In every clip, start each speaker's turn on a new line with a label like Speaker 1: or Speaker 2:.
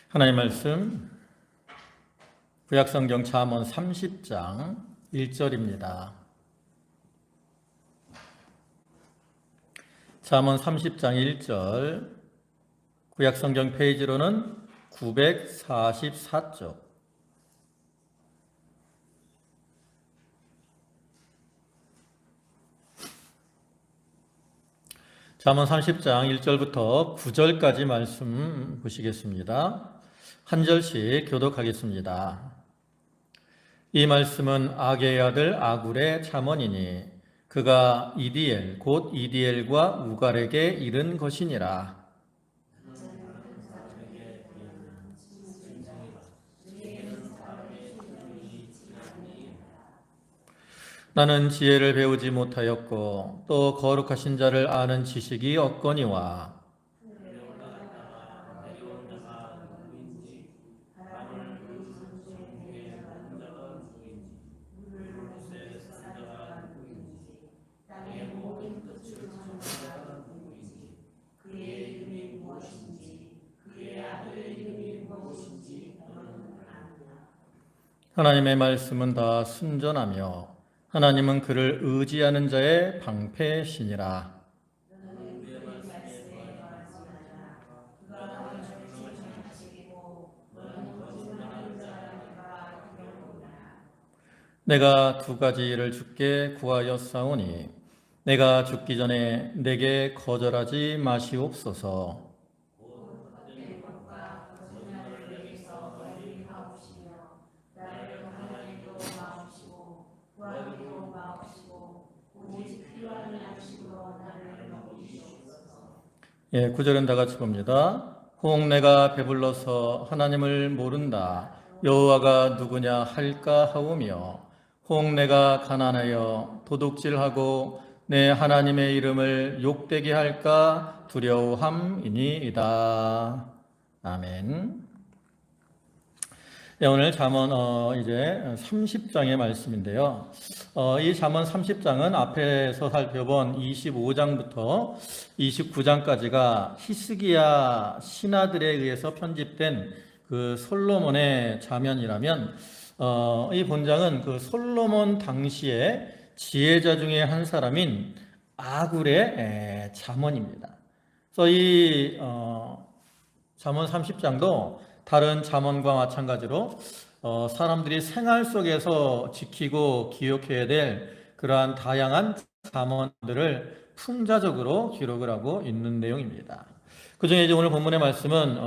Speaker 1: 하나님 말씀 구약성경 잠언 30장 1절입니다. 잠언 30장 1절 구약성경 페이지로는 944쪽. 잠언 30장 1절부터 9절까지 말씀 보시겠습니다. 한 절씩 교독하겠습니다. 이 말씀은 아게의 아들 아굴의 잠언이니 그가 이디엘 곧 이디엘과 우갈에게 이른 것이니라. 나는 지혜를 배우지 못하였고 또 거룩하신 자를 아는 지식이 없거니와 하나님의 말씀은 다 순전하며 하나님은 그를 의지하는 자의 방패시니라. 내가 두 가지 일을 주께 구하였사오니 내가 죽기 전에 내게 거절하지 마시옵소서. 예, 9절은 다 같이 봅니다. 혹 내가 배불러서 하나님을 모른다. 여호와가 누구냐 할까 하오며 혹 내가 가난하여 도둑질하고 내 하나님의 이름을 욕되게 할까 두려워함이니이다. 아멘. 네, 오늘 잠언 이제 30장의 말씀인데요. 이 잠언 30장은 앞에서 살펴본 25장부터 29장까지가 히스기야 신하들에 의해서 편집된 그 솔로몬의 자면이라면 이 본장은 그 솔로몬 당시의 지혜자 중에 한 사람인 아굴의 잠언입니다. 그래서 이 잠언 30장도 다른 잠언과 마찬가지로 사람들이 생활 속에서 지키고 기억해야 될 그러한 다양한 잠언들을 풍자적으로 기록을 하고 있는 내용입니다. 그 중에 이제 오늘 본문의 말씀은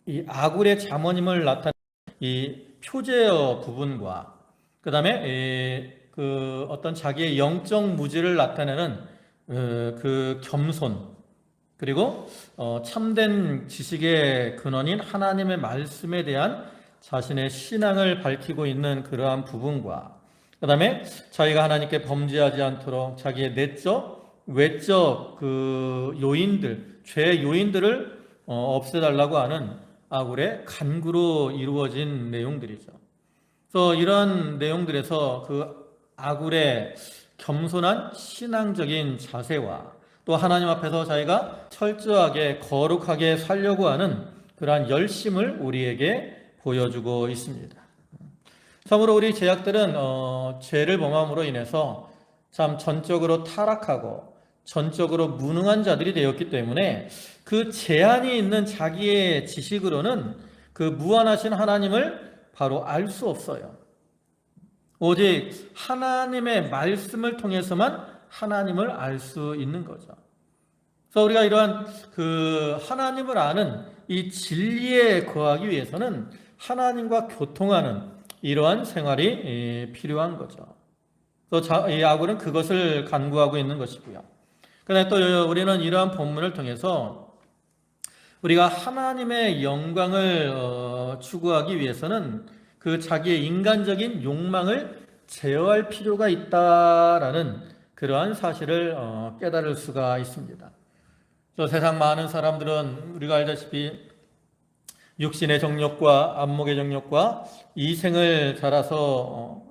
Speaker 1: 이 아굴의 잠언임을 나타내는 이 표제어 부분과 그 다음에 그 어떤 자기의 영적 무지를 나타내는 그 겸손, 그리고 참된 지식의 근원인 하나님의 말씀에 대한 자신의 신앙을 밝히고 있는 그러한 부분과 그 다음에 자기가 하나님께 범죄하지 않도록 자기의 내적, 외적 그 요인들, 죄의 요인들을 없애달라고 하는 아굴의 간구로 이루어진 내용들이죠. 그래서 이런 내용들에서 그 아굴의 겸손한 신앙적인 자세와 또 하나님 앞에서 자기가 철저하게 거룩하게 살려고 하는 그러한 열심을 우리에게 보여주고 있습니다. 참으로 우리 죄악들은 죄를 범함으로 인해서 참 전적으로 타락하고 전적으로 무능한 자들이 되었기 때문에 그 제한이 있는 자기의 지식으로는 그 무한하신 하나님을 바로 알 수 없어요. 오직 하나님의 말씀을 통해서만 하나님을 알 수 있는 거죠. 그래서 우리가 이러한 그 하나님을 아는 이 진리에 거하기 위해서는 하나님과 교통하는 이러한 생활이 필요한 거죠. 또 이 아굴은 그것을 간구하고 있는 것이고요. 그런데 또 우리는 이러한 본문을 통해서 우리가 하나님의 영광을 추구하기 위해서는 그 자기의 인간적인 욕망을 제어할 필요가 있다라는 그러한 사실을 깨달을 수가 있습니다. 세상 많은 사람들은 우리가 알다시피 육신의 정욕과 안목의 정욕과 이생을 따라서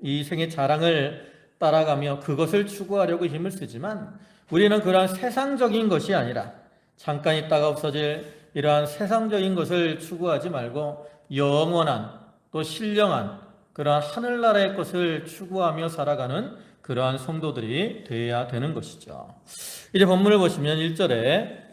Speaker 1: 이생의 자랑을 따라가며 그것을 추구하려고 힘을 쓰지만 우리는 그러한 세상적인 것이 아니라 잠깐 있다가 없어질 이러한 세상적인 것을 추구하지 말고 영원한 또 신령한 그러한 하늘나라의 것을 추구하며 살아가는 그러한 성도들이 되어야 되는 것이죠. 이제 본문을 보시면 1절에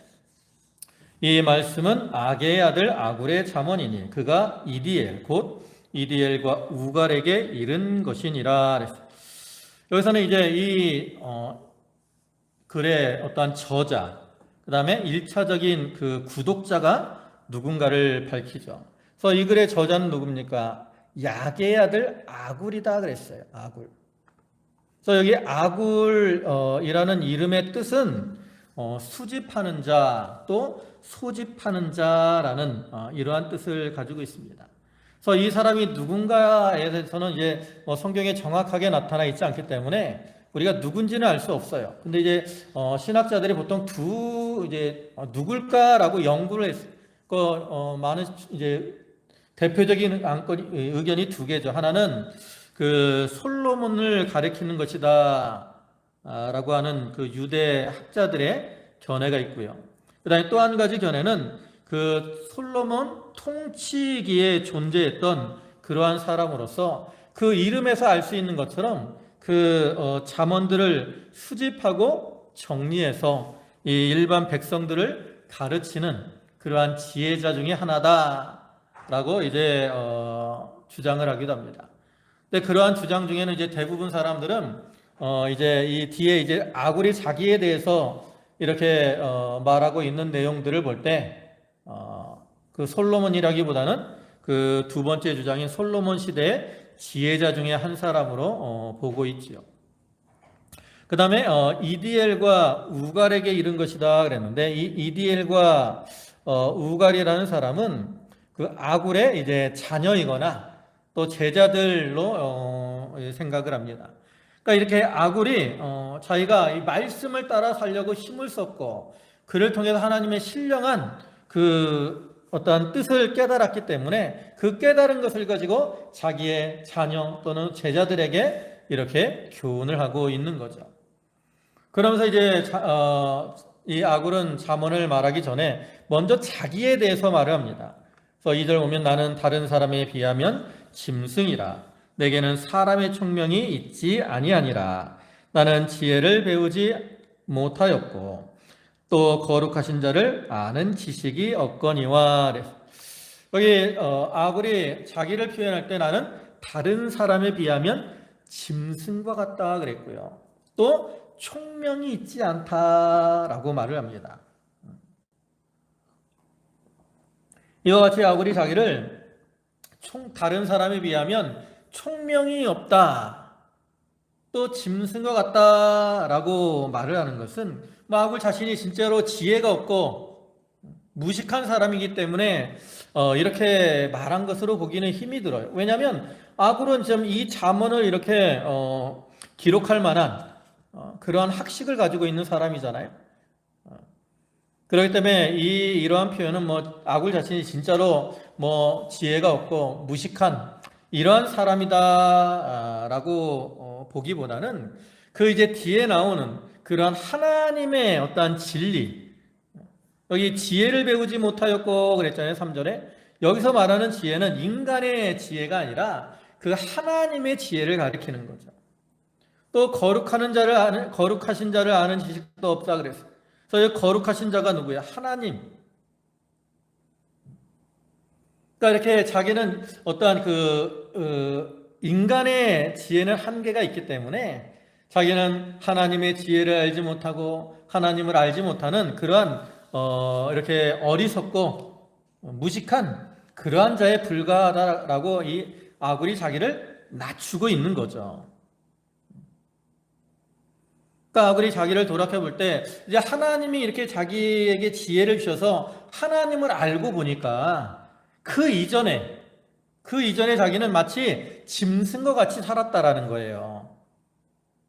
Speaker 1: 이 말씀은 아게의 아들 아굴의 잠언이니 그가 이디엘 곧 이디엘과 우갈에게 이른 것이니라. 여기서는 이제 이 글의 어떠한 저자, 그 다음에 1차적인 그 구독자가 누군가를 밝히죠. 그래서 이 글의 저자는 누굽니까? 야게의 아들 아굴이다 그랬어요. 아굴. 그래서 여기 아굴이라는 이름의 뜻은 수집하는 자, 또 소집하는 자라는 이러한 뜻을 가지고 있습니다. 그래서 이 사람이 누군가에 대해서는 이제 성경에 정확하게 나타나 있지 않기 때문에 우리가 누군지는 알 수 없어요. 근데 이제 신학자들이 보통 누굴까라고 연구를 했어요. 많은 이제 대표적인 의견이 두 개죠. 하나는 그 솔로몬을 가리키는 것이다 라고 하는 그 유대 학자들의 견해가 있고요. 그 다음에 또 한 가지 견해는 그 솔로몬 통치기에 존재했던 그러한 사람으로서 그 이름에서 알 수 있는 것처럼 그 잠언들을 수집하고 정리해서 이 일반 백성들을 가르치는 그러한 지혜자 중에 하나다라고 이제 주장을 하기도 합니다. 근데 그러한 주장 중에는 이제 대부분 사람들은 이제 이 뒤에 이제 아굴이 자기에 대해서 이렇게 말하고 있는 내용들을 볼 때 그 솔로몬이라기보다는 그 두 번째 주장인 솔로몬 시대의 지혜자 중에 한 사람으로 보고 있지요. 그 다음에 이디엘과 우갈에게 이른 것이다 그랬는데 이 이디엘과 우갈이라는 사람은 그 아굴의 이제 자녀이거나 또 제자들로 생각을 합니다. 그러니까 이렇게 아굴이 자기가 이 말씀을 따라 살려고 힘을 썼고 그를 통해서 하나님의 신령한 그 어떠한 뜻을 깨달았기 때문에 그 깨달은 것을 가지고 자기의 자녀 또는 제자들에게 이렇게 교훈을 하고 있는 거죠. 그러면서 이제 이 아굴은 잠언을 말하기 전에 먼저 자기에 대해서 말을 합니다. 그래서 2절 보면 나는 다른 사람에 비하면 짐승이라 내게는 사람의 총명이 있지 아니하니라 나는 지혜를 배우지 못하였고 또 거룩하신 자를 아는 지식이 없거니와. 여기 아굴이 자기를 표현할 때 나는 다른 사람에 비하면 짐승과 같다 그랬고요. 또 총명이 있지 않다라고 말을 합니다. 이와 같이 아굴이 자기를 다른 사람에 비하면 총명이 없다, 또 짐승과 같다라고 말을 하는 것은 아굴 자신이 진짜로 지혜가 없고 무식한 사람이기 때문에 이렇게 말한 것으로 보기는 힘이 들어요. 왜냐하면 아굴은 지금 이 잠언을 이렇게 기록할 만한 그러한 학식을 가지고 있는 사람이잖아요. 그렇기 때문에 이러한 표현은 아굴 자신이 진짜로 지혜가 없고 무식한 이러한 사람이다라고 보기보다는 그 이제 뒤에 나오는 그러한 하나님의 어떠한 진리, 여기 지혜를 배우지 못하였고 그랬잖아요. 3절에 여기서 말하는 지혜는 인간의 지혜가 아니라 그 하나님의 지혜를 가리키는 거죠. 또 거룩하신 자를 아는 지식도 없다 그랬어요. 그래서 거룩하신 자가 누구야? 하나님. 그러니까 이렇게 자기는 어떠한 인간의 지혜는 한계가 있기 때문에 자기는 하나님의 지혜를 알지 못하고 하나님을 알지 못하는 그러한 이렇게 어리석고 무식한 그러한 자에 불과하다라고 이 아굴이 자기를 낮추고 있는 거죠. 그러니까 아굴이 자기를 돌아켜 때 이제 하나님이 이렇게 자기에게 지혜를 주셔서 하나님을 알고 보니까 그 이전에 자기는 마치 짐승과 같이 살았다라는 거예요.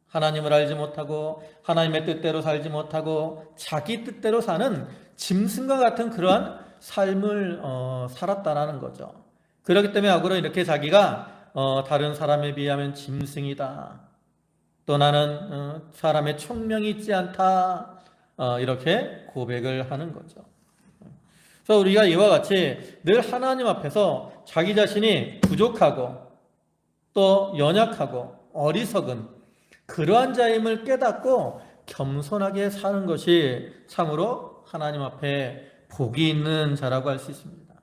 Speaker 1: 하나님을 알지 못하고 하나님의 뜻대로 살지 못하고 자기 뜻대로 사는 짐승과 같은 그러한 삶을 살았다라는 거죠. 그렇기 때문에 아굴은 이렇게 자기가 다른 사람에 비하면 짐승이다, 또 나는 사람의 총명이 있지 않다, 이렇게 고백을 하는 거죠. 그래서 우리가 이와 같이 늘 하나님 앞에서 자기 자신이 부족하고 또 연약하고 어리석은 그러한 자임을 깨닫고 겸손하게 사는 것이 참으로 하나님 앞에 복이 있는 자라고 할 수 있습니다.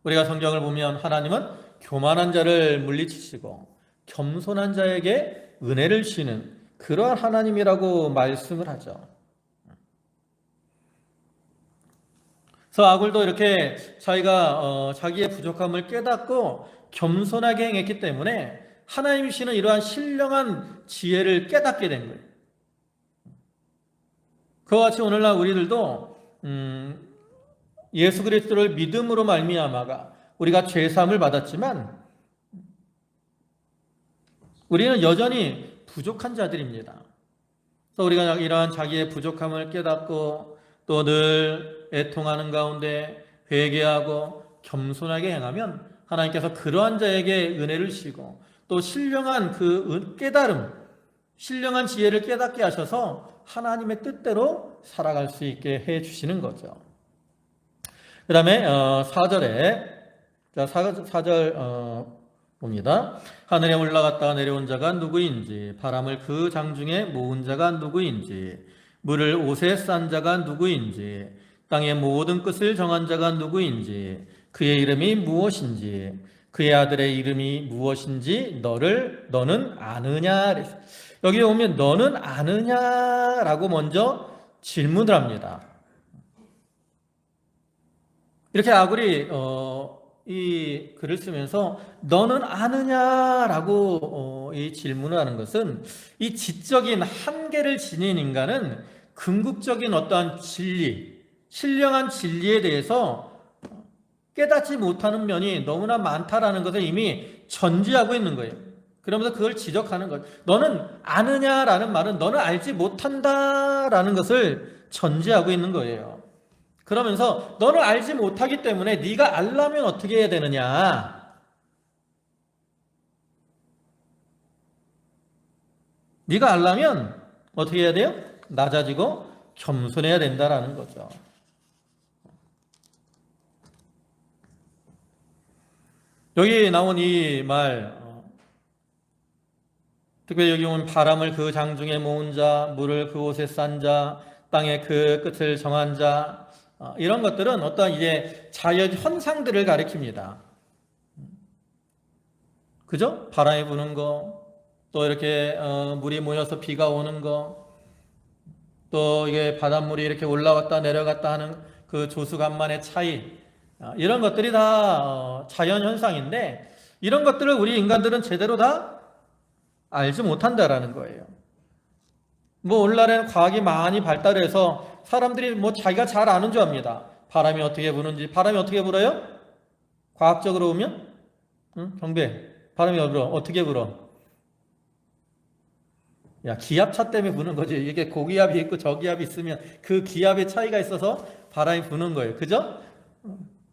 Speaker 1: 우리가 성경을 보면 하나님은 교만한 자를 물리치시고 겸손한 자에게 은혜를 주시는 그러한 하나님이라고 말씀을 하죠. 그래서 아굴도 이렇게 자기가 자기의 부족함을 깨닫고 겸손하게 행했기 때문에 하나님이 주시는 이러한 신령한 지혜를 깨닫게 된 거예요. 그와 같이 오늘날 우리들도 예수 그리스도를 믿음으로 말미암아가 우리가 죄사함을 받았지만 우리는 여전히 부족한 자들입니다. 그래서 우리가 이러한 자기의 부족함을 깨닫고 또 늘 애통하는 가운데 회개하고 겸손하게 행하면 하나님께서 그러한 자에게 은혜를 주시고 또 신령한 그 깨달음, 신령한 지혜를 깨닫게 하셔서 하나님의 뜻대로 살아갈 수 있게 해 주시는 거죠. 그 다음에 4절에 4절 봅니다. 하늘에 올라갔다가 내려온 자가 누구인지, 바람을 그 장중에 모은 자가 누구인지, 물을 옷에 싼 자가 누구인지, 땅의 모든 끝을 정한 자가 누구인지, 그의 이름이 무엇인지, 그의 아들의 이름이 무엇인지 너는 아느냐. 여기 오면 너는 아느냐라고 먼저 질문을 합니다. 이렇게 아굴이 이 글을 쓰면서 너는 아느냐라고 이 질문을 하는 것은 이 지적인 한계를 지닌 인간은 궁극적인 어떠한 진리, 신령한 진리에 대해서 깨닫지 못하는 면이 너무나 많다라는 것을 이미 전제하고 있는 거예요. 그러면서 그걸 지적하는 거예요. 너는 아느냐라는 말은 너는 알지 못한다라는 것을 전제하고 있는 거예요. 그러면서 너는 알지 못하기 때문에 네가 알려면 어떻게 해야 되느냐? 네가 알려면 어떻게 해야 돼요? 낮아지고 겸손해야 된다라는 거죠. 여기 나온 이 말, 특별히 여기 보면 바람을 그 장중에 모은 자, 물을 그 옷에 싼 자, 땅의 그 끝을 정한 자, 이런 것들은 어떤 이제 자연 현상들을 가리킵니다. 그죠? 바람이 부는 거, 또 이렇게 물이 모여서 비가 오는 거, 또 이게 바닷물이 이렇게 올라왔다 내려갔다 하는 그 조수간만의 차이, 이런 것들이 다 자연 현상인데 이런 것들을 우리 인간들은 제대로 다 알지 못한다라는 거예요. 뭐 오늘날에는 과학이 많이 발달해서 사람들이 뭐 자기가 잘 아는 줄 압니다. 바람이 어떻게 부는지. 바람이 어떻게 불어요? 과학적으로 보면? 경배, 바람이 어떻게 불어? 야, 기압차 때문에 부는 거지. 이게 고기압이 있고 저기압이 있으면 그 기압의 차이가 있어서 바람이 부는 거예요. 그죠?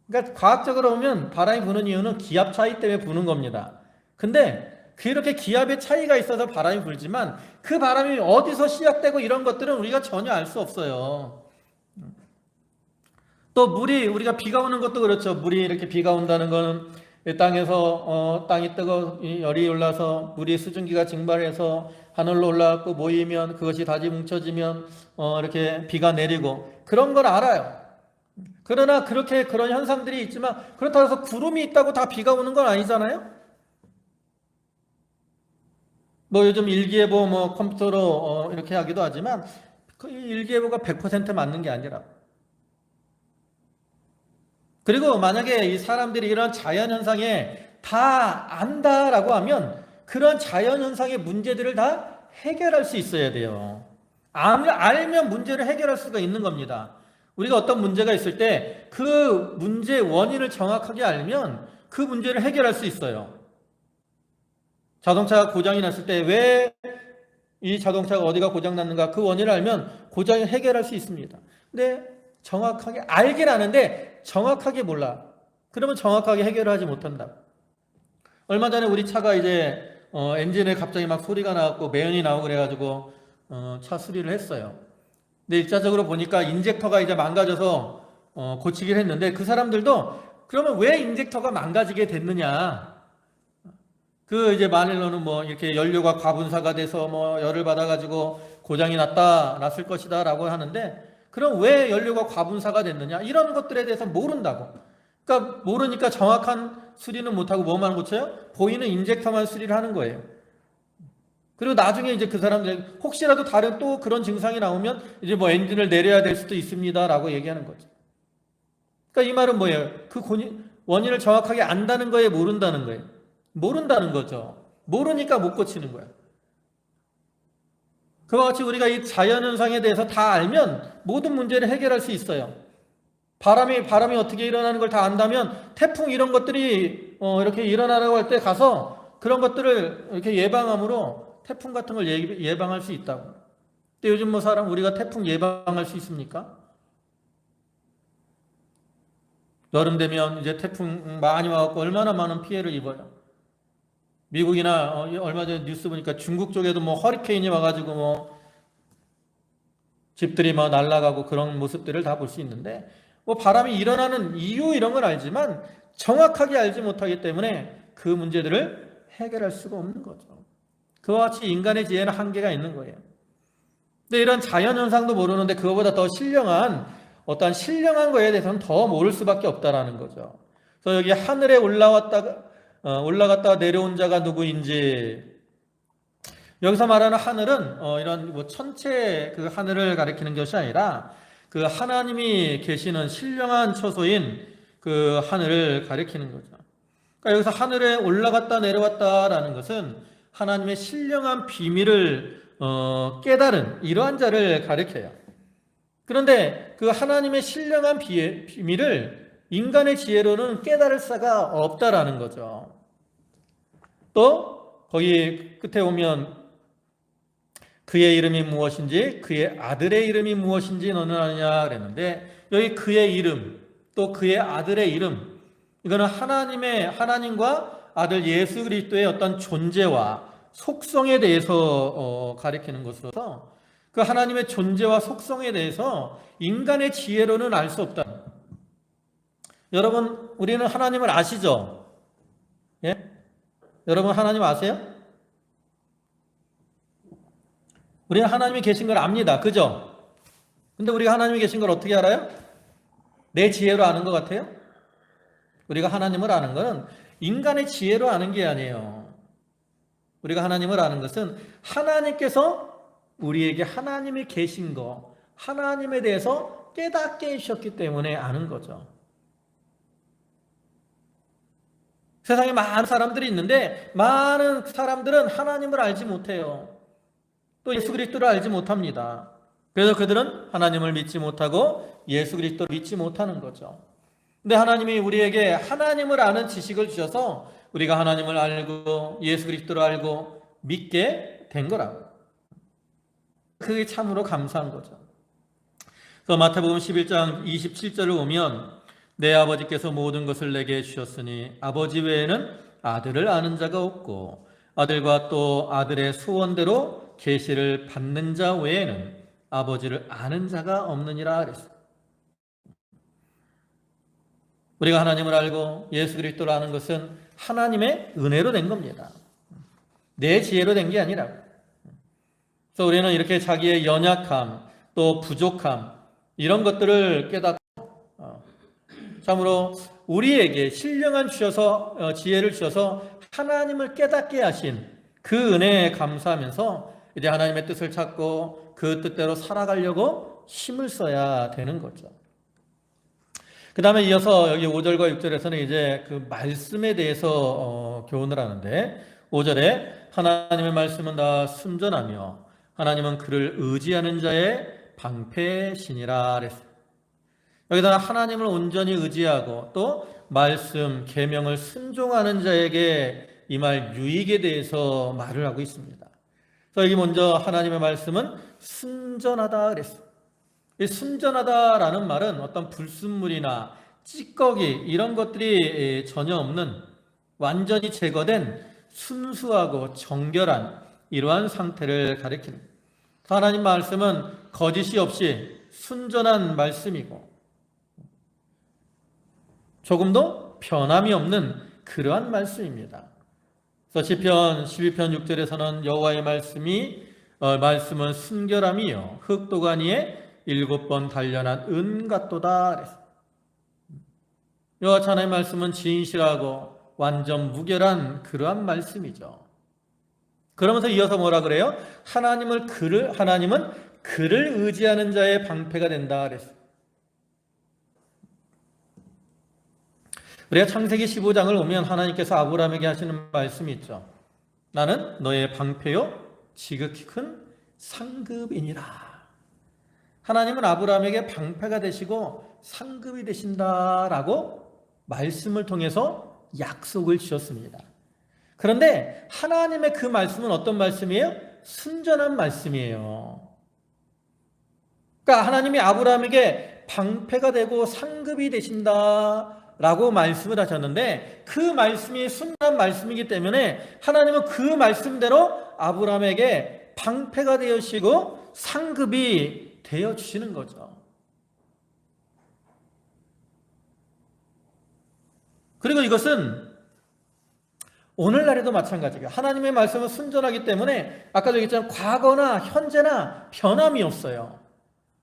Speaker 1: 그러니까 과학적으로 보면 바람이 부는 이유는 기압 차이 때문에 부는 겁니다. 근데 그렇게 기압의 차이가 있어서 바람이 불지만 그 바람이 어디서 시작되고 이런 것들은 우리가 전혀 알 수 없어요. 또 물이, 우리가 비가 오는 것도 그렇죠. 물이 이렇게 비가 온다는 거는 땅에서 땅이 뜨거 열이 올라서 물이 수증기가 증발해서 하늘로 올라가고 모이면 그것이 다시 뭉쳐지면 이렇게 비가 내리고 그런 걸 알아요. 그러나 그렇게 그런 현상들이 있지만 그렇다고 해서 구름이 있다고 다 비가 오는 건 아니잖아요. 뭐 요즘 일기예보 뭐 컴퓨터로 이렇게 하기도 하지만 그 일기예보가 100% 맞는 게 아니라. 그리고 만약에 이 사람들이 이런 자연현상에 다 안다라고 하면 그런 자연현상의 문제들을 다 해결할 수 있어야 돼요. 알면 문제를 해결할 수가 있는 겁니다. 우리가 어떤 문제가 있을 때 그 문제의 원인을 정확하게 알면 그 문제를 해결할 수 있어요. 자동차가 고장이 났을 때 왜 이 자동차가 어디가 고장 났는가 그 원인을 알면 고장을 해결할 수 있습니다. 근데 정확하게 알긴 아는데 정확하게 몰라. 그러면 정확하게 해결을 하지 못한다. 얼마 전에 우리 차가 이제 엔진에 갑자기 막 소리가 나고 매연이 나오고 그래가지고 차 수리를 했어요. 근데 일차적으로 보니까 인젝터가 이제 망가져서
Speaker 2: 고치기를 했는데 그 사람들도 그러면 왜 인젝터가 망가지게 됐느냐? 그 이제 만일로는 뭐 이렇게 연료가 과분사가 돼서 뭐 열을 받아가지고 고장이 났을 것이다라고 하는데 그럼 왜 연료가 과분사가 됐느냐? 이런 것들에 대해서 모른다고. 그러니까 모르니까 정확한 수리는 못하고 뭐만 고쳐요? 보이는 인젝터만 수리를 하는 거예요. 그리고 나중에 이제 그 사람들 혹시라도 다른 또 그런 증상이 나오면 이제 뭐 엔진을 내려야 될 수도 있습니다라고 얘기하는 거죠. 그러니까 이 말은 뭐예요? 그 원인을 정확하게 안다는 거예요? 모른다는 거예요? 모른다는 거죠. 모르니까 못 고치는 거예요. 그와 같이 우리가 이 자연현상에 대해서 다 알면 모든 문제를 해결할 수 있어요. 바람이 어떻게 일어나는 걸 다 안다면 태풍 이런 것들이 이렇게 일어나라고 할 때 가서 그런 것들을 이렇게 예방함으로 태풍 같은 걸 예방할 수 있다고. 근데 요즘 뭐 우리가 태풍 예방할 수 있습니까? 여름 되면 이제 태풍 많이 와갖고 얼마나 많은 피해를 입어요. 미국이나 얼마 전에 뉴스 보니까 중국 쪽에도 뭐 허리케인이 와가지고 뭐 집들이 막 날아가고 그런 모습들을 다 볼 수 있는데 뭐 바람이 일어나는 이유 이런 걸 알지만 정확하게 알지 못하기 때문에 그 문제들을 해결할 수가 없는 거죠. 그와 같이 인간의 지혜는 한계가 있는 거예요. 근데 이런 자연현상도 모르는데 그거보다 더 어떠한 신령한 거에 대해서는 더 모를 수밖에 없다라는 거죠. 그래서 여기 하늘에 올라갔다가 내려온 자가 누구인지 여기서 말하는 하늘은 이런 뭐 천체 그 하늘을 가리키는 것이 아니라 그 하나님이 계시는 신령한 처소인 그 하늘을 가리키는 거죠. 그러니까 여기서 하늘에 올라갔다 내려왔다라는 것은 하나님의 신령한 비밀을 깨달은 이러한 자를 가리켜요. 그런데 그 하나님의 신령한 비밀을 인간의 지혜로는 깨달을 수가 없다라는 거죠. 또 거기 끝에 보면 그의 이름이 무엇인지 그의 아들의 이름이 무엇인지 너는 아느냐 그랬는데 여기 그의 이름 또 그의 아들의 이름 이거는 하나님과 아들 예수 그리스도의 어떤 존재와 속성에 대해서 가리키는 것으로서 그 하나님의 존재와 속성에 대해서 인간의 지혜로는 알 수 없다. 여러분 우리는 하나님을 아시죠? 예? 여러분 하나님 아세요? 우리는 하나님이 계신 걸 압니다. 그죠? 근데 우리가 하나님이 계신 걸 어떻게 알아요? 내 지혜로 아는 것 같아요? 우리가 하나님을 아는 것은 인간의 지혜로 아는 게 아니에요. 우리가 하나님을 아는 것은 하나님께서 우리에게 하나님이 계신 거, 하나님에 대해서 깨닫게 해주셨기 때문에 아는 거죠. 세상에 많은 사람들이 있는데 많은 사람들은 하나님을 알지 못해요. 또 예수 그리스도를 알지 못합니다. 그래서 그들은 하나님을 믿지 못하고 예수 그리스도를 믿지 못하는 거죠. 근데 하나님이 우리에게 하나님을 아는 지식을 주셔서 우리가 하나님을 알고 예수 그리스도를 알고 믿게 된 거라고. 그게 참으로 감사한 거죠. 그래서 마태복음 11장 27절을 보면 내 아버지께서 모든 것을 내게 주셨으니 아버지 외에는 아들을 아는 자가 없고 아들과 또 아들의 소원대로 계시를 받는 자 외에는 아버지를 아는 자가 없느니라 그랬어요. 우리가 하나님을 알고 예수 그리스도를 아는 것은 하나님의 은혜로 된 겁니다. 내 지혜로 된 게 아니라. 그래서 우리는 이렇게 자기의 연약함 또 부족함 이런 것들을 깨닫고 참으로 우리에게 신령한 지혜를 주셔서 하나님을 깨닫게 하신 그 은혜에 감사하면서 이제 하나님의 뜻을 찾고 그 뜻대로 살아가려고 힘을 써야 되는 거죠. 그 다음에 이어서 여기 5절과 6절에서는 이제 그 말씀에 대해서 교훈을 하는데 5절에 하나님의 말씀은 다 순전하며 하나님은 그를 의지하는 자의 방패신이라 그랬어요. 여기다 하나님을 온전히 의지하고 또 말씀, 계명을 순종하는 자에게 이 말 유익에 대해서 말을 하고 있습니다. 그래서 여기 먼저 하나님의 말씀은 순전하다 그랬어요. 이 순전하다라는 말은 어떤 불순물이나 찌꺼기 이런 것들이 전혀 없는 완전히 제거된 순수하고 정결한 이러한 상태를 가리킵니다. 하나님 말씀은 거짓이 없이 순전한 말씀이고 조금도 변함이 없는 그러한 말씀입니다. 그래서 시편 12편 6절에서는 여호와의 말씀은 순결함이요 흑도관 위에 7번 단련한 은 같도다. 여호와 하나님의 말씀은 진실하고 완전 무결한 그러한 말씀이죠. 그러면서 이어서 뭐라 그래요? 하나님은 그를 의지하는 자의 방패가 된다 그랬어요. 우리가 창세기 15장을 보면 하나님께서 아브라함에게 하시는 말씀이 있죠. 나는 너의 방패요 지극히 큰 상급이니라. 하나님은 아브라함에게 방패가 되시고 상급이 되신다라고 말씀을 통해서 약속을 주셨습니다. 그런데 하나님의 그 말씀은 어떤 말씀이에요? 순전한 말씀이에요. 그러니까 하나님이 아브라함에게 방패가 되고 상급이 되신다라고 말씀을 하셨는데 그 말씀이 순전한 말씀이기 때문에 하나님은 그 말씀대로 아브라함에게 방패가 되시고 상급이 되어 주시는 거죠. 그리고 이것은 오늘날에도 마찬가지예요. 하나님의 말씀은 순전하기 때문에 아까도 얘기했지만 과거나 현재나 변함이 없어요.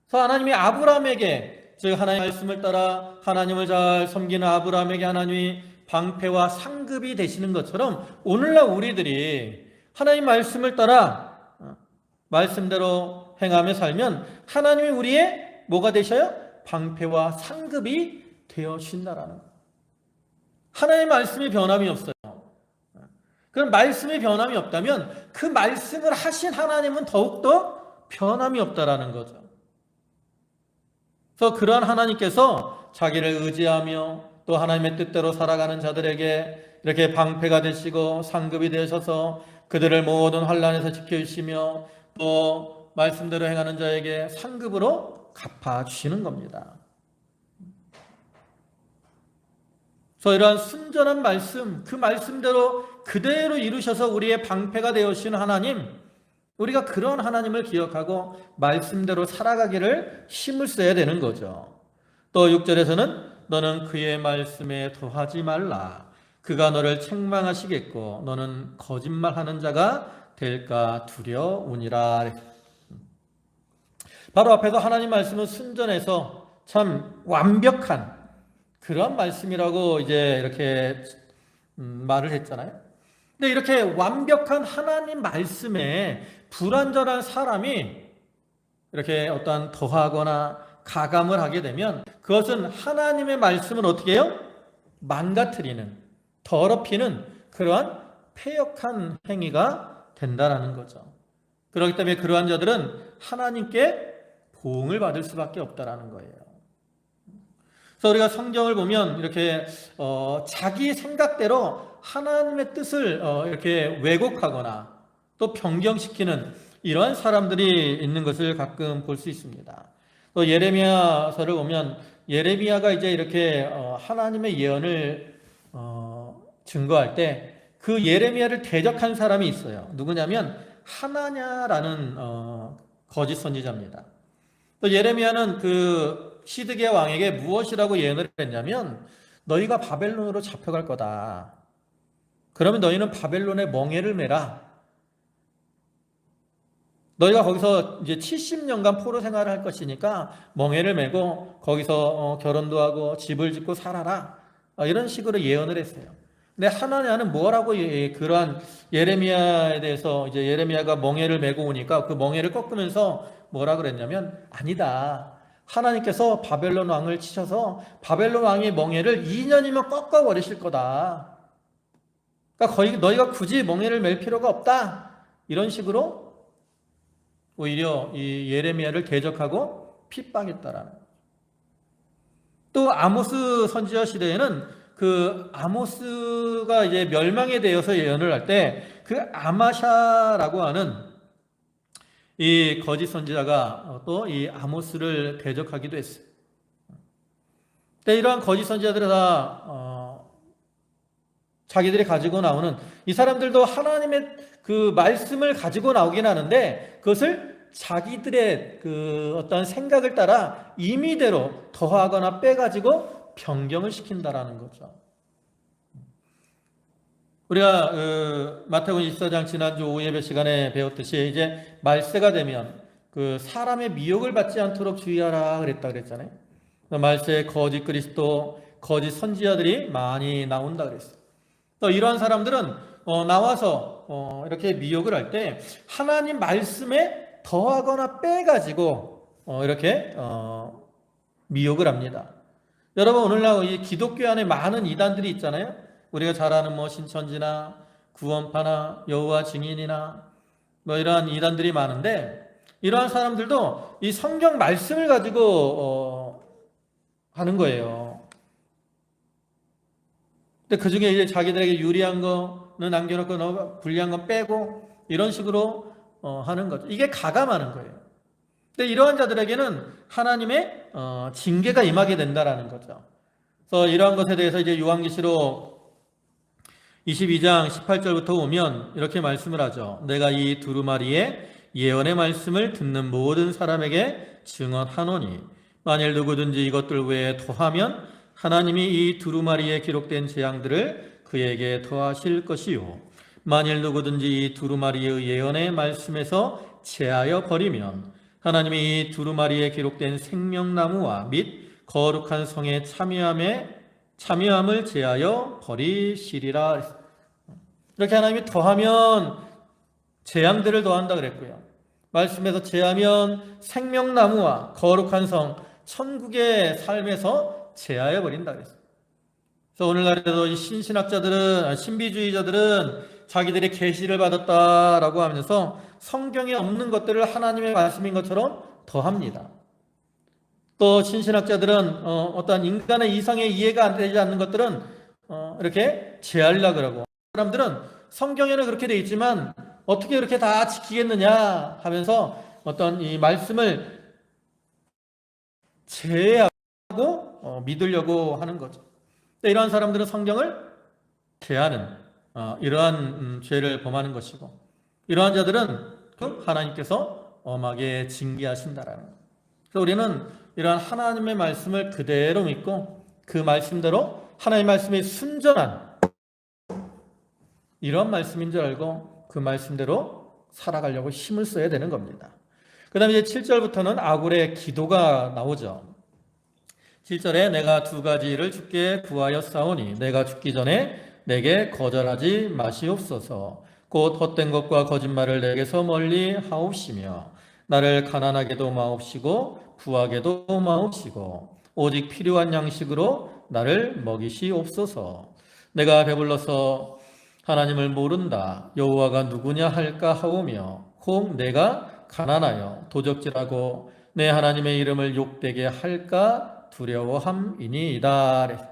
Speaker 2: 그래서 하나님이 아브라함에게, 즉 하나님의 말씀을 따라 하나님을 잘 섬기는 아브라함에게 하나님이 방패와 상급이 되시는 것처럼 오늘날 우리들이 하나님 말씀을 따라 말씀대로 행하며 살면 하나님이 우리의 뭐가 되셔요? 방패와 상급이 되어주신다라는 거예요. 하나님의 말씀이 변함이 없어요. 그럼 말씀이 변함이 없다면 그 말씀을 하신 하나님은 더욱더 변함이 없다라는 거죠. 그래서 그러한 하나님께서 자기를 의지하며 또 하나님의 뜻대로 살아가는 자들에게 이렇게 방패가 되시고 상급이 되셔서 그들을 모든 환난에서 지켜주시며 또 말씀대로 행하는 자에게 상급으로 갚아주시는 겁니다. 그래서 이러한 순전한 말씀, 그 말씀대로 그대로 이루셔서 우리의 방패가 되어주신 하나님, 우리가 그런 하나님을 기억하고 말씀대로 살아가기를 힘을 써야 되는 거죠. 또 6절에서는 너는 그의 말씀에 더하지 말라. 그가 너를 책망하시겠고 너는 거짓말하는 자가 될까 두려우니라. 바로 앞에서 하나님 말씀은 순전해서 참 완벽한 그런 말씀이라고 이제 이렇게 말을 했잖아요. 근데 이렇게 완벽한 하나님 말씀에 불완전한 사람이 이렇게 어떠한 더하거나 가감을 하게 되면 그것은 하나님의 말씀을 어떻게 해요? 망가뜨리는, 더럽히는 그러한 패역한 행위가 된다라는 거죠. 그렇기 때문에 그러한 자들은 하나님께 보응을 받을 수밖에 없다라는 거예요. 그래서 우리가 성경을 보면 이렇게 자기 생각대로 하나님의 뜻을 이렇게 왜곡하거나 또 변경시키는 이러한 사람들이 있는 것을 가끔 볼 수 있습니다. 또 예레미야서를 보면 예레미야가 이제 이렇게 하나님의 예언을 증거할 때 그 예레미야를 대적한 사람이 있어요. 누구냐면 하나냐라는 거짓 선지자입니다. 또 예레미야는 그 시드기야 왕에게 무엇이라고 예언을 했냐면 너희가 바벨론으로 잡혀갈 거다. 그러면 너희는 바벨론의 멍에를 매라. 너희가 거기서 이제 70년간 포로 생활을 할 것이니까 멍에를 메고 거기서 결혼도 하고 집을 짓고 살아라. 이런 식으로 예언을 했어요. 근데 하나냐는 뭐라고 그러한 예레미야에 대해서 이제 예레미야가 멍에를 메고 오니까 그 멍에를 꺾으면서 뭐라 그랬냐면 아니다. 하나님께서 바벨론 왕을 치셔서 바벨론 왕의 멍에를 2년이면 꺾어버리실 거다. 그러니까 거의 너희가 굳이 멍에를 맬 필요가 없다. 이런 식으로 오히려 이 예레미야를 대적하고 핍박했다라는. 또 아모스 선지자 시대에는 그 아모스가 이제 멸망에 대해서 예언을 할 때 그 아마샤라고 하는 이 거짓 선지자가 또 이 아모스를 대적하기도 했어요. 근데 이러한 거짓 선지자들이 다 자기들이 가지고 나오는 이 사람들도 하나님의 그 말씀을 가지고 나오긴 하는데 그것을 자기들의 그 어떤 생각을 따라 임의대로 더하거나 빼가지고 변경을 시킨다라는 거죠. 우리가 마태복음 24장 지난주 오후 예배 시간에 배웠듯이 이제 말세가 되면 그 사람의 미혹을 받지 않도록 주의하라 그랬잖아요. 말세에 거짓 그리스도, 거짓 선지자들이 많이 나온다 그랬어요. 또 이러한 사람들은 나와서 이렇게 미혹을 할 때 하나님 말씀에 더하거나 빼가지고 이렇게 미혹을 합니다. 여러분, 오늘날 이 기독교 안에 많은 이단들이 있잖아요. 우리가 잘 아는 신천지나 구원파나 여호와 증인이나 이러한 이단들이 많은데, 이러한 사람들도 이 성경 말씀을 가지고 하는 거예요. 근데 그 중에 이제 자기들에게 유리한 거는 남겨놓고 불리한 건 빼고 이런 식으로 하는 거죠. 이게 가감하는 거예요. 근데 이러한 자들에게는 하나님의 징계가 임하게 된다라는 거죠. 그래서 이러한 것에 대해서 이제 요한계시록 22장 18절부터 오면 이렇게 말씀을 하죠. 내가 이 두루마리의 예언의 말씀을 듣는 모든 사람에게 증언하노니 만일 누구든지 이것들 외에 더하면 하나님이 이 두루마리에 기록된 재앙들을 그에게 더하실 것이요 만일 누구든지 이 두루마리의 예언의 말씀에서 제하여 버리면 하나님이 이 두루마리에 기록된 생명나무와 및 거룩한 성의 참여함을 제하여 버리시리라. 이렇게 하나님이 더하면 재앙들을 더한다 그랬고요. 말씀에서 제하면 생명나무와 거룩한 성, 천국의 삶에서 제하여 버린다 그랬어요. 그래서 오늘날에도 이 신비주의자들은 자기들이 계시를 받았다라고 하면서 성경에 없는 것들을 하나님의 말씀인 것처럼 더합니다. 또 신신학자들은 어떠한 인간의 이성의 이해가 안 되지 않는 것들은 이렇게 제하려고 그러고, 사람들은 성경에는 그렇게 되어 있지만 어떻게 그렇게 다 지키겠느냐 하면서 어떤 이 말씀을 제하고 믿으려고 하는 거죠. 이러한 사람들은 성경을 제하는 이러한 죄를 범하는 것이고, 이러한 자들은 하나님께서 엄하게 징계하신다라는 거예요. 그래서 우리는 이러한 하나님의 말씀을 그대로 믿고 그 말씀대로 하나님의 말씀에 순전한 이런 말씀인 줄 알고 그 말씀대로 살아가려고 힘을 써야 되는 겁니다. 그 다음에 이제 7절부터는 아굴의 기도가 나오죠. 7절에 내가 두 가지를 주께 구하였사오니 내가 죽기 전에 내게 거절하지 마시옵소서. 곧 헛된 것과 거짓말을 내게서 멀리 하옵시며 나를 가난하게도 마옵시고 부하게도 마옵시고 오직 필요한 양식으로 나를 먹이시옵소서. 내가 배불러서 하나님을 모른다 여호와가 누구냐 할까 하오며 혹 내가 가난하여 도적질하고 내 하나님의 이름을 욕되게 할까 두려워함이니이다.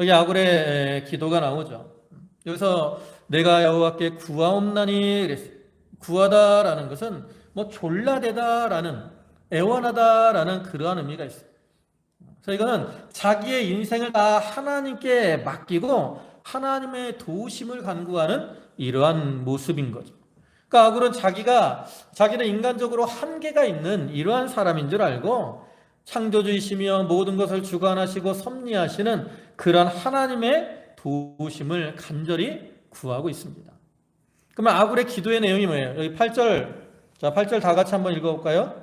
Speaker 2: 여기 아굴의 기도가 나오죠. 여기서 내가 여호와께 구하옵나니 그랬어요. 구하다라는 것은 졸라대다라는, 애원하다라는 그러한 의미가 있어요. 그래서 이거는 자기의 인생을 다 하나님께 맡기고 하나님의 도우심을 간구하는 이러한 모습인 거죠. 그러니까 아굴은 자기는 인간적으로 한계가 있는 이러한 사람인 줄 알고 창조주이시며 모든 것을 주관하시고 섭리하시는 그러한 하나님의 도우심을 간절히 구하고 있습니다. 그러면 아굴의 기도의 내용이 뭐예요? 여기 8절, 자 8절 다 같이 한번 읽어볼까요?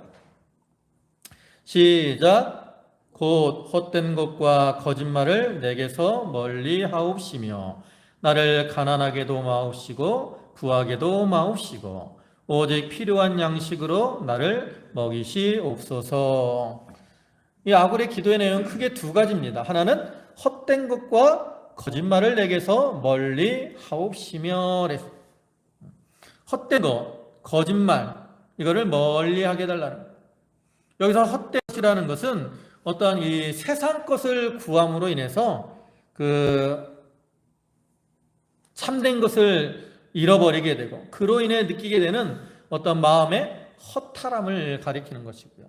Speaker 2: 시작. 곧 헛된 것과 거짓말을 내게서 멀리 하옵시며 나를 가난하게도 마옵시고 부하게도 마옵시고 오직 필요한 양식으로 나를 먹이시옵소서. 이 아굴의 기도의 내용은 크게 두 가지입니다. 하나는 헛된 것과 거짓말을 내게서 멀리 하옵시며, 헛된 것, 거짓말, 이거를 멀리 하게 해달라는 거예요. 여기서 헛된 것이라는 것은 어떠한 이 세상 것을 구함으로 인해서 그 참된 것을 잃어버리게 되고 그로 인해 느끼게 되는 어떤 마음의 허탈함을 가리키는 것이고요.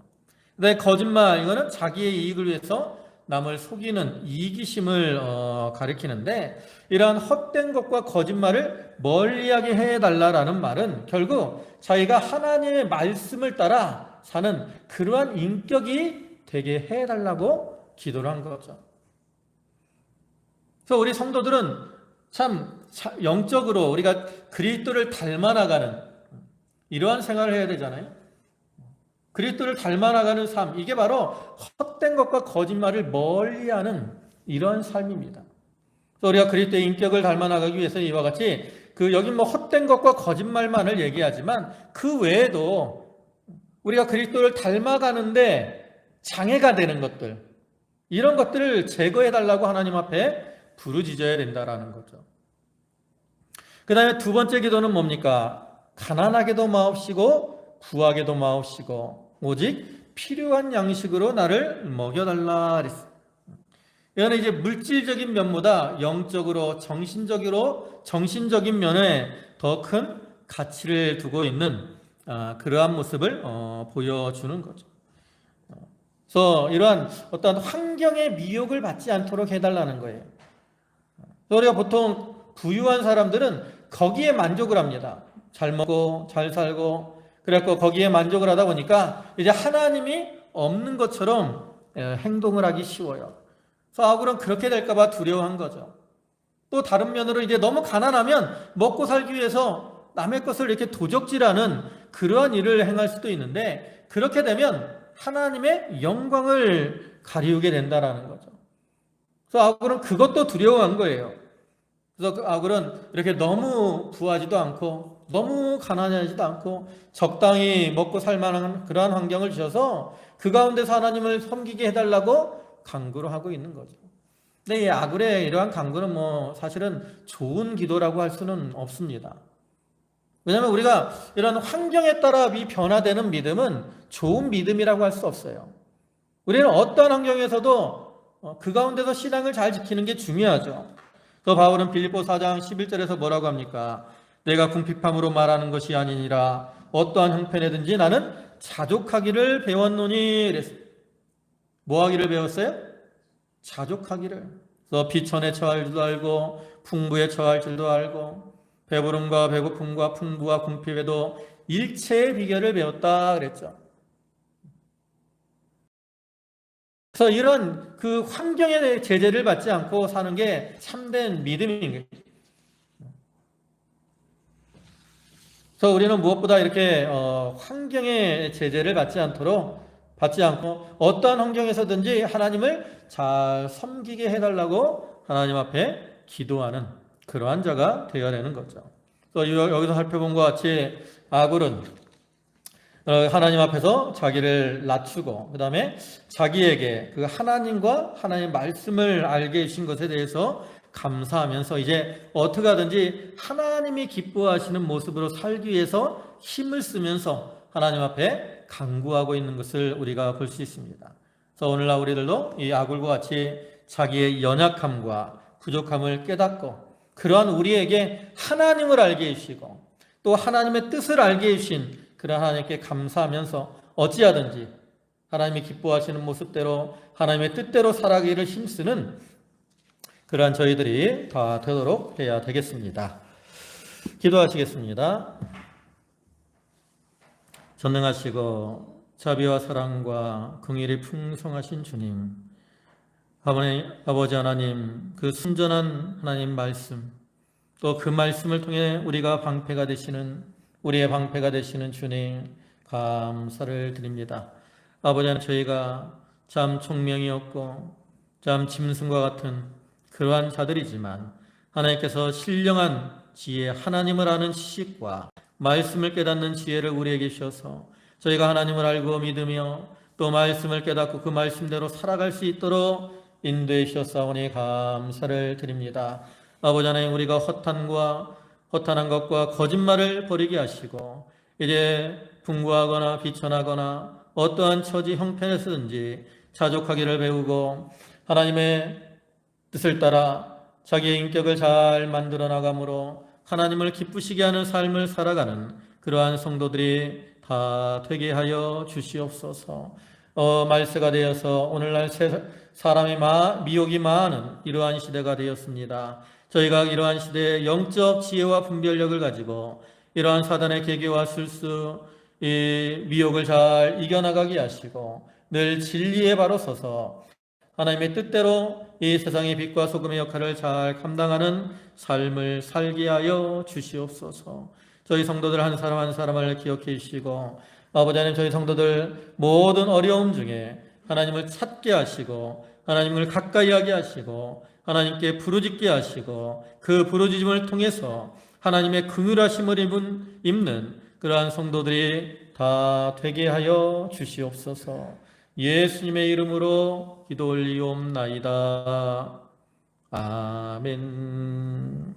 Speaker 2: 그다음에 거짓말, 이거는 자기의 이익을 위해서 남을 속이는 이기심을 가리키는데, 이러한 헛된 것과 거짓말을 멀리하게 해달라라는 말은 결국 자기가 하나님의 말씀을 따라 사는 그러한 인격이 되게 해달라고 기도를 한 거죠. 그래서 우리 성도들은 참 영적으로 우리가 그리스도를 닮아나가는 이러한 생활을 해야 되잖아요. 그리스도를 닮아나가는 삶, 이게 바로 헛된 것과 거짓말을 멀리하는 이러한 삶입니다. 그래서 우리가 그리스도의 인격을 닮아나가기 위해서 이와 같이 여기 헛된 것과 거짓말만을 얘기하지만 그 외에도 우리가 그리스도를 닮아가는데 장애가 되는 것들, 이런 것들을 제거해 달라고 하나님 앞에 부르짖어야 된다라는 거죠. 그 다음에 두 번째 기도는 뭡니까? 가난하게도 마옵시고 부하게도 마옵시고 오직 필요한 양식으로 나를 먹여달라 그랬어요. 이거는 이제 물질적인 면보다 영적으로 정신적인 면에 더 큰 가치를 두고 있는 그러한 모습을 보여주는 거죠. 그래서 이러한 어떤 환경의 미혹을 받지 않도록 해달라는 거예요. 우리가 보통 부유한 사람들은 거기에 만족을 합니다. 잘 먹고 잘 살고, 그래서 거기에 만족을 하다 보니까 이제 하나님이 없는 것처럼 행동을 하기 쉬워요. 그래서 아굴은 그렇게 될까봐 두려워한 거죠. 또 다른 면으로 이제 너무 가난하면 먹고 살기 위해서 남의 것을 이렇게 도적질하는 그러한 일을 행할 수도 있는데, 그렇게 되면 하나님의 영광을 가리우게 된다라는 거죠. 그래서 아굴은 그것도 두려워한 거예요. 그래서 그 아굴은 이렇게 너무 부하지도 않고 너무 가난하지도 않고 적당히 먹고 살만한 그러한 환경을 주셔서 그 가운데서 하나님을 섬기게 해달라고 간구를 하고 있는 거죠. 근데 이 아굴의 이러한 간구는 사실은 좋은 기도라고 할 수는 없습니다. 왜냐하면 우리가 이런 환경에 따라 변화되는 믿음은 좋은 믿음이라고 할 수 없어요. 우리는 어떤 환경에서도 그 가운데서 신앙을 잘 지키는 게 중요하죠. 또 바울은 빌립보 4장 11절에서 뭐라고 합니까? 내가 궁핍함으로 말하는 것이 아니니라 어떠한 형편이든지 나는 자족하기를 배웠노니 그랬어요. 뭐 하기를 배웠어요? 자족하기를. 그래서 비천에 처할 줄도 알고 풍부에 처할 줄도 알고 배부름과 배고픔과 풍부와 궁핍에도 일체의 비결을 배웠다 그랬죠. 그래서 이런 그 환경의 제재를 받지 않고 사는 게 참된 믿음인 거예요. 그래서 우리는 무엇보다 이렇게 환경의 제재를 받지 않고 어떠한 환경에서든지 하나님을 잘 섬기게 해달라고 하나님 앞에 기도하는 그러한 자가 되어야 되는 거죠. 그래서 여기서 살펴본 것 같이 아굴은 하나님 앞에서 자기를 낮추고 그 다음에 자기에게 그 하나님과 하나님의 말씀을 알게 해주신 것에 대해서 감사하면서 이제 어떻게 하든지 하나님이 기뻐하시는 모습으로 살기 위해서 힘을 쓰면서 하나님 앞에 간구하고 있는 것을 우리가 볼 수 있습니다. 그래서 오늘날 우리들도 이 아굴과 같이 자기의 연약함과 부족함을 깨닫고 그러한 우리에게 하나님을 알게 해주시고 또 하나님의 뜻을 알게 해주신 그런 하나님께 감사하면서 어찌하든지 하나님이 기뻐하시는 모습대로 하나님의 뜻대로 살아가기를 힘쓰는 그러한 저희들이 다 되도록 해야 되겠습니다. 기도하시겠습니다. 전능하시고 자비와 사랑과 긍휼이 풍성하신 주님, 아버지 하나님, 그 순전한 하나님 말씀, 또 그 말씀을 통해 우리의 방패가 되시는 주님, 감사를 드립니다. 아버지 하나님, 저희가 참 총명이 없고 참 짐승과 같은 그러한 자들이지만 하나님께서 신령한 지혜, 하나님을 아는 지식과 말씀을 깨닫는 지혜를 우리에게 주셔서 저희가 하나님을 알고 믿으며 또 말씀을 깨닫고 그 말씀대로 살아갈 수 있도록 인도해 주셨사오니 감사를 드립니다. 아버지 하나님, 우리가 허탄한 것과 거짓말을 버리게 하시고 이제 풍부하거나 비천하거나 어떠한 처지 형편에서든지 자족하기를 배우고 하나님의 뜻을 따라 자기의 인격을 잘 만들어 나감으로 하나님을 기쁘시게 하는 삶을 살아가는 그러한 성도들이 다 되게 하여 주시옵소서. 말세가 되어서 오늘날 사람의 미혹이 많은 이러한 시대가 되었습니다. 저희가 이러한 시대에 영적 지혜와 분별력을 가지고 이러한 사단의 계계와 술수, 이 미혹을 잘 이겨나가게 하시고 늘 진리에 바로 서서 하나님의 뜻대로 이 세상의 빛과 소금의 역할을 잘 감당하는 삶을 살게 하여 주시옵소서. 저희 성도들 한 사람 한 사람을 기억해 주시고 아버지 하나님, 저희 성도들 모든 어려움 중에 하나님을 찾게 하시고 하나님을 가까이 하게 하시고 하나님께 부르짖게 하시고 그 부르짖음을 통해서 하나님의 긍휼하심을 입는 그러한 성도들이 다 되게 하여 주시옵소서. 예수님의 이름으로 기도 올리옵나이다. 아멘.